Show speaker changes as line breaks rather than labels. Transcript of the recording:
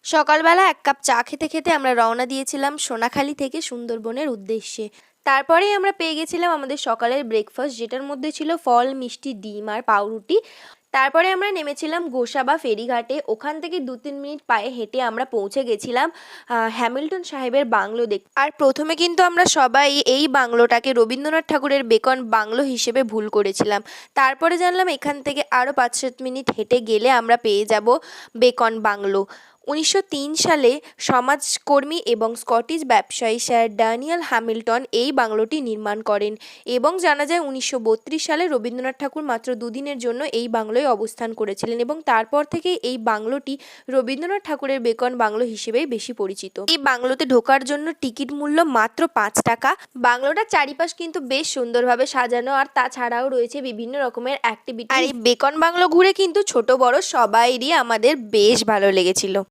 সকালবেলা এক কাপ চা খেতে খেতে আমরা রওনা দিয়েছিলাম সোনাখালি থেকে সুন্দরবনের উদ্দেশ্যে। তারপরেই আমরা পেয়ে গেছিলাম আমাদের সকালের ব্রেকফাস্ট, যেটার মধ্যে ছিল ফল, মিষ্টি, ডিম আর পাউরুটি। তারপরে আমরা নেমেছিলাম গোসাবা ফেরিঘাটে। ওখান থেকে 2-3 মিনিট পায়ে হেঁটে আমরা পৌঁছে গেছিলাম হ্যামিল্টন সাহেবের বাংলো দেখতে। আর প্রথমে কিন্তু আমরা সবাই এই বাংলোটাকে রবীন্দ্রনাথ ঠাকুরের বেকন বাংলো হিসেবে ভুল করেছিলাম। তারপরে জানলাম এখান থেকে আরও 5-7 মিনিট হেঁটে গেলে আমরা পেয়ে যাব বেকন বাংলো। 1903 সালে সমাজকর্মী এবং স্কটিশ ব্যবসায়ী স্যার ড্যানিয়েল হ্যামিল্টন এই বাংলোটি নির্মাণ করেন এবং জানা যায় 1932 সালে রবীন্দ্রনাথ ঠাকুর মাত্র দুদিনের জন্য এই বাংলোয় অবস্থান করেছিলেন এবং তারপর থেকে এই বাংলোটি রবীন্দ্রনাথ ঠাকুরের বেকন বাংলো হিসেবেই বেশি পরিচিত। এই বাংলোতে ঢোকার জন্য টিকিট মূল্য মাত্র 5 টাকা। বাংলোটার চারিপাশ কিন্তু বেশ সুন্দরভাবে সাজানো, আর তাছাড়াও রয়েছে বিভিন্ন রকমের অ্যাক্টিভিটি। আর এই বেকন বাংলো ঘুরে কিন্তু ছোট বড় সবাইরই আমাদের বেশ ভালো লেগেছিল।